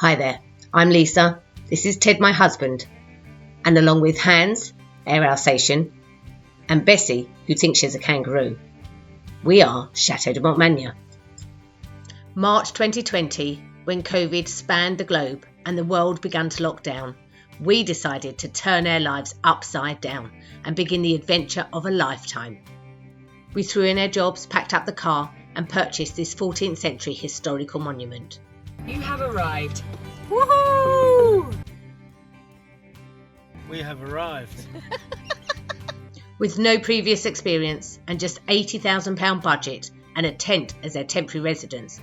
Hi there, I'm Lisa, this is Ted, my husband, and along with Hans, Air Alsatian, and Bessie, who thinks she's a kangaroo, we are Chateau de Montmagny. March 2020, when COVID spanned the globe and the world began to lock down, we decided to turn our lives upside down and begin the adventure of a lifetime. We threw in our jobs, packed up the car, and purchased this 14th century historical monument. You have arrived. Woohoo! We have arrived. With no previous experience and just £80,000 budget and a tent as their temporary residence,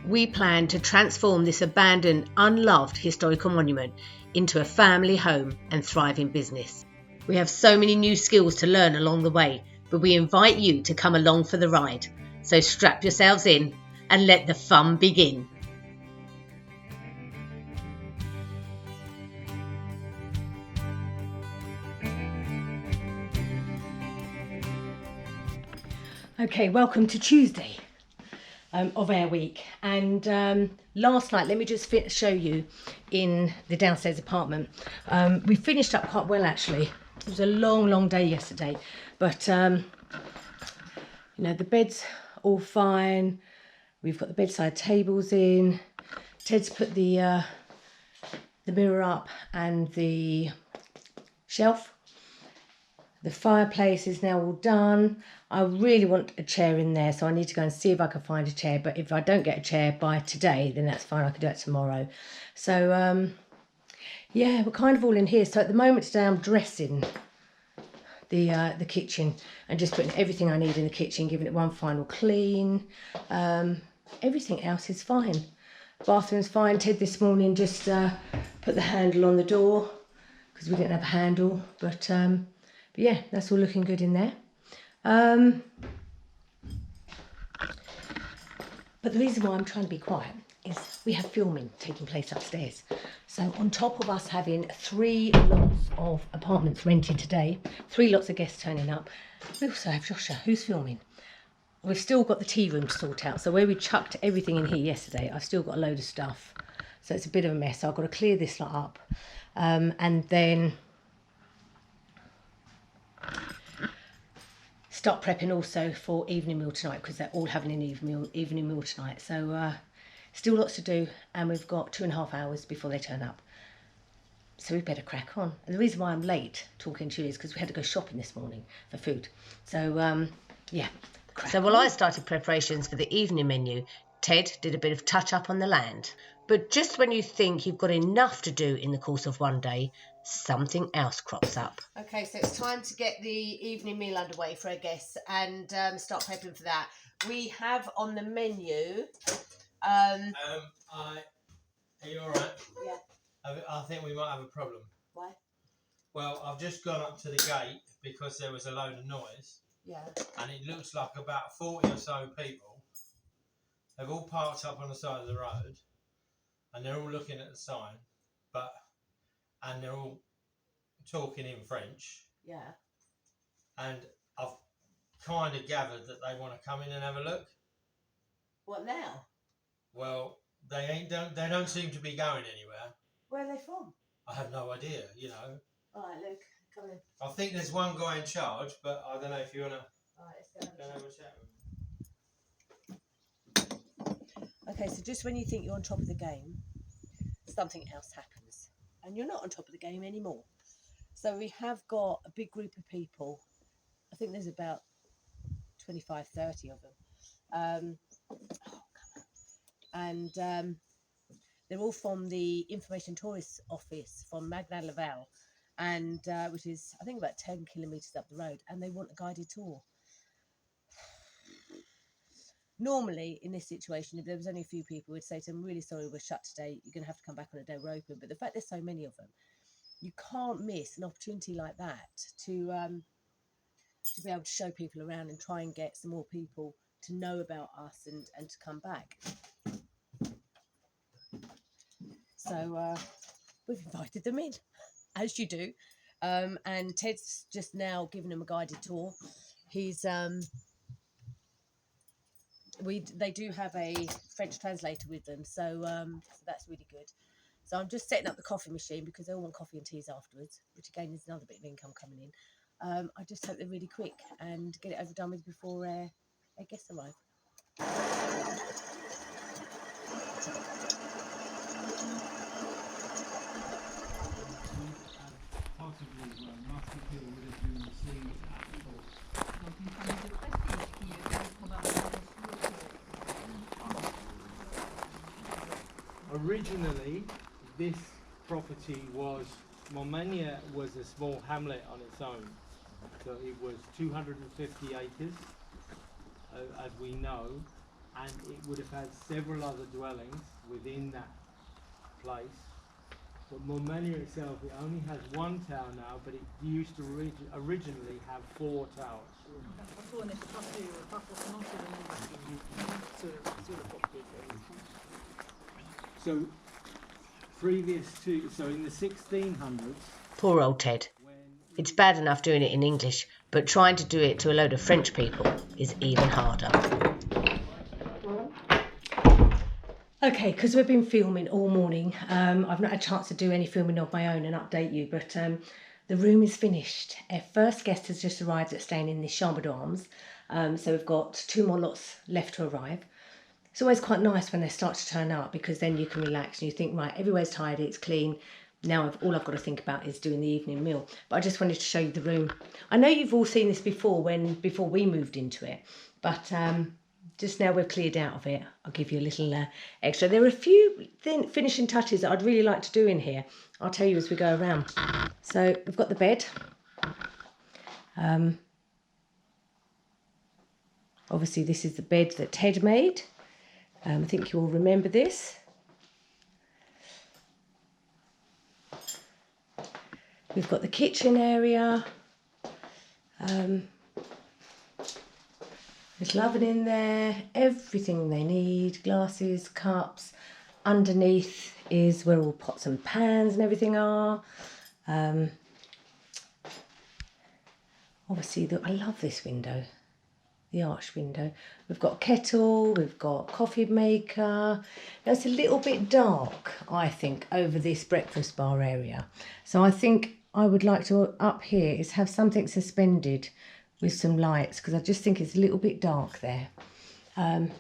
we plan to transform this abandoned, unloved historical monument into a family home and thriving business. We have so many new skills to learn along the way, but we invite you to come along for the ride. So strap yourselves in and let the fun begin. Okay, welcome to Tuesday of our week. And last night, let me just show you in the downstairs apartment. We finished up quite well, actually. It was a long day yesterday, but you know, the bed's all fine. We've got the bedside tables in. Ted's put the mirror up and the shelf. The fireplace is now all done. I really want a chair in there, so I need to go and see if I can find a chair. But if I don't get a chair by today, then that's fine. I can do it tomorrow. So, yeah, we're kind of all in here. So at the moment today, I'm dressing the kitchen and just putting everything I need in the kitchen, giving it one final clean. Everything else is fine. Bathroom's fine. Ted this morning just put the handle on the door because we didn't have a handle. But yeah, that's all looking good in there. But the reason why I'm trying to be quiet is we have filming taking place upstairs. So on top of us having 3 lots of apartments rented today, 3 lots of guests turning up, we also have Joshua, who's filming. We've still got the tea room to sort out. So where we chucked everything in here yesterday, I've still got a load of stuff. So it's a bit of a mess. So I've got to clear this lot up. And then start prepping also for evening meal tonight, because they're all having an evening meal tonight. So still lots to do, and we've got 2.5 hours before they turn up. So we better crack on. And the reason why I'm late talking to you is because we had to go shopping this morning for food. So yeah. So while I started preparations for the evening menu, Ted did a bit of touch up on the land. But just when you think you've got enough to do in the course of one day, something else crops up. Okay, so it's time to get the evening meal underway for our guests and start prepping for that. We have on the menu... Are you all right? Yeah. I think we might have a problem. Why? Well, I've just gone up to the gate because there was a load of noise. Yeah. And it looks like about 40 or so people. They've all parked up on the side of the road, and they're all looking at the sign, and they're all talking in French. Yeah. And I've kind of gathered that they want to come in and have a look. What now? Well, they don't seem to be going anywhere. Where are they from? I have no idea, you know. All right, Luke, come in. I think there's one guy in charge, but I don't know if you want to All right, let's go. have a chat with him. Okay, so just when you think you're on top of the game, something else happens. And you're not on top of the game anymore. So we have got a big group of people. I think there's about 25, 30 of them. And they're all from the Information Tourist Office from Magna Laval, and which is, I think, about 10 kilometres up the road, and they want a guided tour. Normally, in this situation, if there was only a few people, we'd say to them, really sorry, we're shut today. You're going to have to come back on a day we're open. But the fact there's so many of them, you can't miss an opportunity like that to be able to show people around and try and get some more people to know about us and to come back. So we've invited them in, as you do. And Ted's just now given them a guided tour. He's... they do have a French translator with them, so that's really good. So I'm just setting up the coffee machine because they all want coffee and teas afterwards, which again is another bit of income coming in. I just hope they're really quick and get it over done with before our guests arrive. Originally, this property was, Montmagny was a small hamlet on its own. So it was 250 acres, as we know, and it would have had several other dwellings within that place. But Montmagny itself, it only has one tower now, but it used to originally have 4 towers. So in the 1600s. Poor old Ted. It's bad enough doing it in English, but trying to do it to a load of French people is even harder. Okay, because we've been filming all morning, I've not had a chance to do any filming of my own and update you, but the room is finished. Our first guest has just arrived at staying in the chambre d'armes, so we've got 2 more lots left to arrive. It's always quite nice when they start to turn up because then you can relax and you think, right, everywhere's tidy, it's clean. Now all I've got to think about is doing the evening meal. But I just wanted to show you the room. I know you've all seen this before before we moved into it, but just now we've cleared out of it, I'll give you a little extra. There are a few finishing touches that I'd really like to do in here. I'll tell you as we go around. So we've got the bed. Obviously this is the bed that Ted made. I think you all remember this. We've got the kitchen area. There's an oven in there, everything they need, glasses, cups. Underneath is where all pots and pans and everything are. Obviously, I love this window, the arched window. We've got a kettle, we've got coffee maker. Now it's a little bit dark, I think, over this breakfast bar area. So I think I would like to, up here, is have something suspended with some lights, because I just think it's a little bit dark there. Do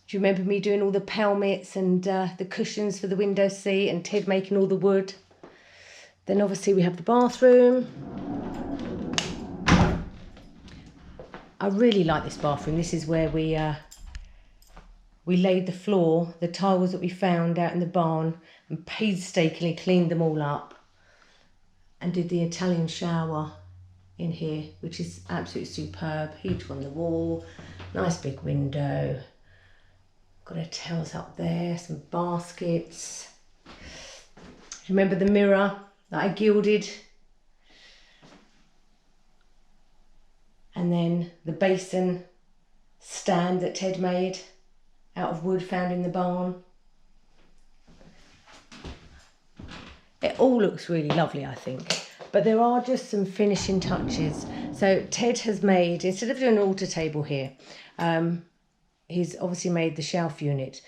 you remember me doing all the palmets and the cushions for the window seat and Ted making all the wood? Then obviously we have the bathroom. I really like this bathroom. This is where we laid the floor, the tiles that we found out in the barn, and painstakingly cleaned them all up and did the Italian shower in here, which is absolutely superb. Heater on the wall, nice big window. Got our towels up there, some baskets. Remember the mirror that I gilded? And then the basin stand that Ted made out of wood found in the barn. It all looks really lovely, I think. But there are just some finishing touches. So Ted has made, instead of doing an altar table here, he's obviously made the shelf unit.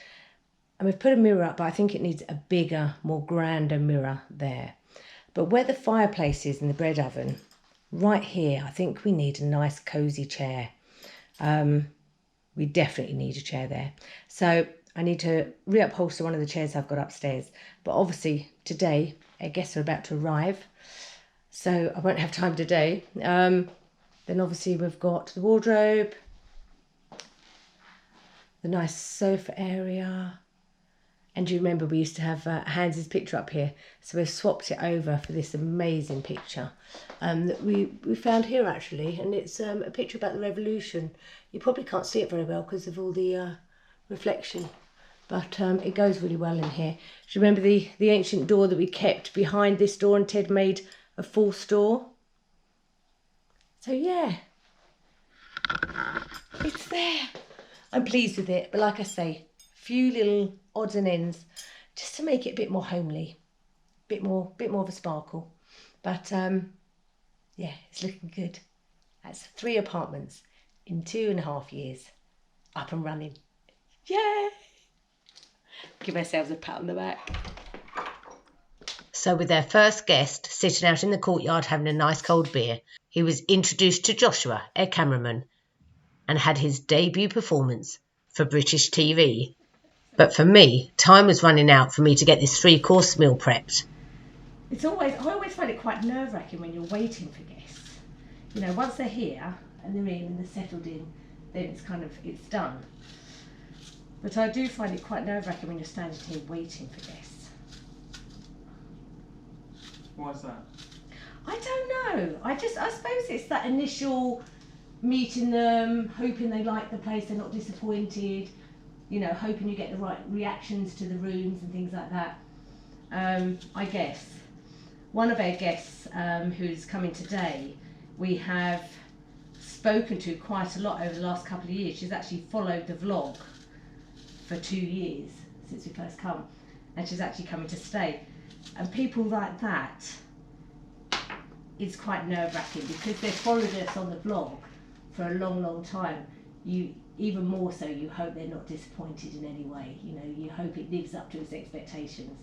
And we've put a mirror up, but I think it needs a bigger, more grander mirror there. But where the fireplace is in the bread oven, right here, I think we need a nice cosy chair. We definitely need a chair there. So I need to reupholster one of the chairs I've got upstairs. But obviously today, our guests are about to arrive, so I won't have time today. Then obviously we've got the wardrobe, the nice sofa area. And do you remember we used to have Hans's picture up here? So we've swapped it over for this amazing picture that we found here actually. And it's a picture about the revolution. You probably can't see it very well because of all the reflection. But it goes really well in here. Do you remember the ancient door that we kept behind this door and Ted made a false door? So yeah, it's there. I'm pleased with it. But like I say, few little odds and ends just to make it a bit more homely, bit more of a sparkle. But yeah, it's looking good. That's 3 apartments in 2.5 years up and running. Yay! Give ourselves a pat on the back. So with their first guest sitting out in the courtyard having a nice cold beer, he was introduced to Joshua, a cameraman, and had his debut performance for British TV. But for me, time was running out for me to get this 3-course meal prepped. I always find it quite nerve-wracking when you're waiting for guests. You know, once they're here and they're in and they're settled in, then it's done. But I do find it quite nerve-wracking when you're standing here waiting for guests. Why is that? I don't know. I suppose it's that initial meeting them, hoping they like the place, they're not disappointed, you know, hoping you get the right reactions to the rooms and things like that. I guess. One of our guests who's coming today, we have spoken to quite a lot over the last couple of years. She's actually followed the vlog for 2 years since we first come, and she's actually coming to stay. And people like that, it's quite nerve-wracking because they've followed us on the vlog for a long, long time. You even more so, you hope they're not disappointed in any way. You know, you hope it lives up to its expectations.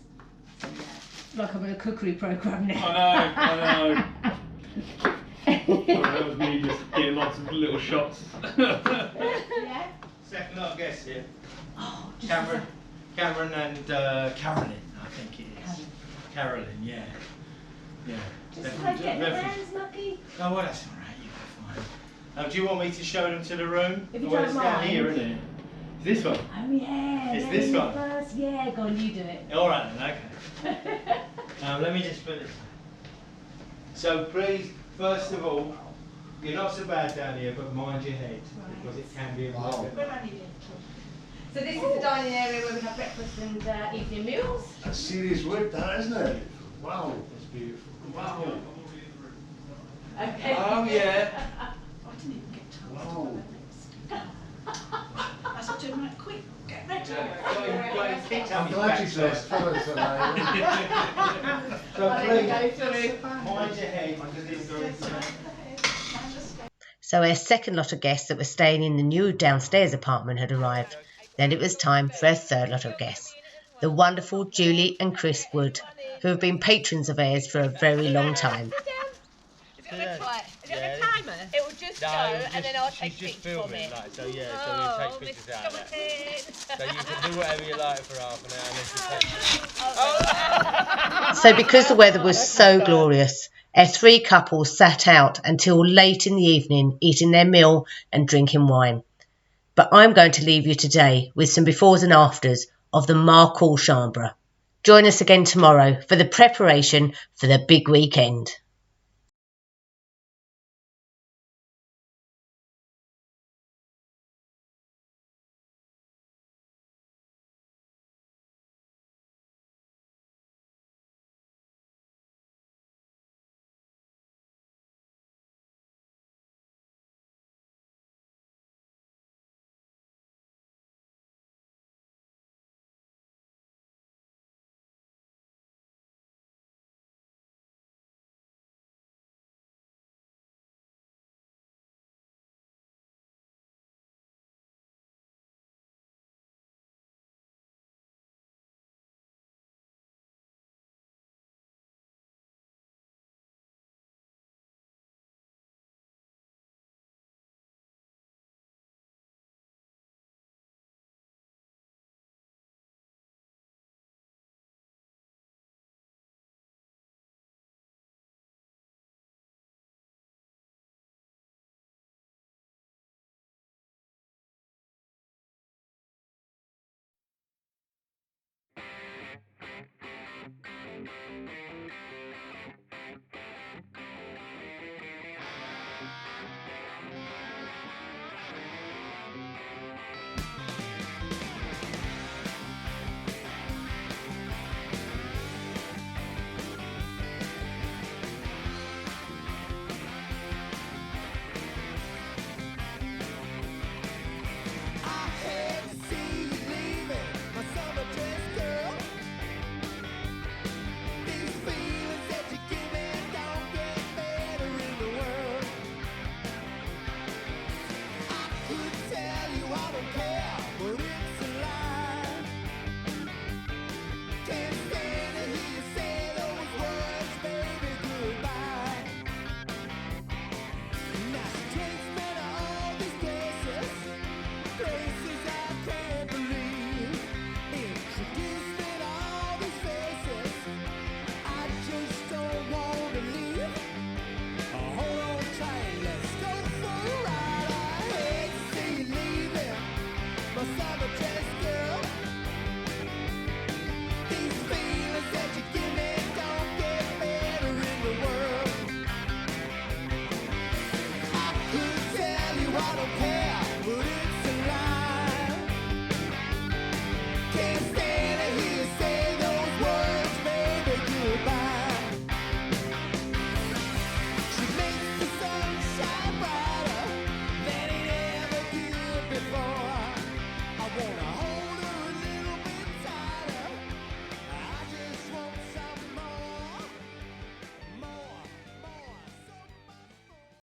So yeah, like I'm in a cookery programme now. I know. Sorry, that was me just getting lots of little shots. Yeah. Second lot of guests here. Oh, just Cameron and Carolyn, I think it is. Carolyn, yeah. Yeah. Just try to get their hands mucky. Oh, well, that's all right. You'll be fine. Do you want me to show them to the room? If you Well, don't it's down mind. here, isn't it? Is this one? Oh yeah. It's they're this in the one? First. Yeah, go on, you do it. All right then, okay. Let me just put this. So please, first of all, you're not so bad down here, but mind your head, because it can be a little bit. So this is the dining area where we have breakfast and evening meals. That's serious work, that, isn't it? Wow. It's beautiful. Wow. Okay. Oh yeah. I didn't even get time Wow. I said to him, right, quick, get ready. I'm glad you said fellas tonight. So I'll please, let you go through. mind your head, because it's going to. So our second lot of guests that were staying in the new downstairs apartment had arrived. Then it was time for our third lot of guests, the wonderful Julie and Chris Wood, who have been patrons of ours for a very long time. Is it a timer? It will just go and then I'll take pictures from it. So yeah, so we'll take pictures out of that. So you can do whatever you like for half an hour and then So because the weather was so glorious, our 3 couples sat out until late in the evening eating their meal and drinking wine. But I'm going to leave you today with some befores and afters of the Marcoule Chambre. Join us again tomorrow for the preparation for the big weekend.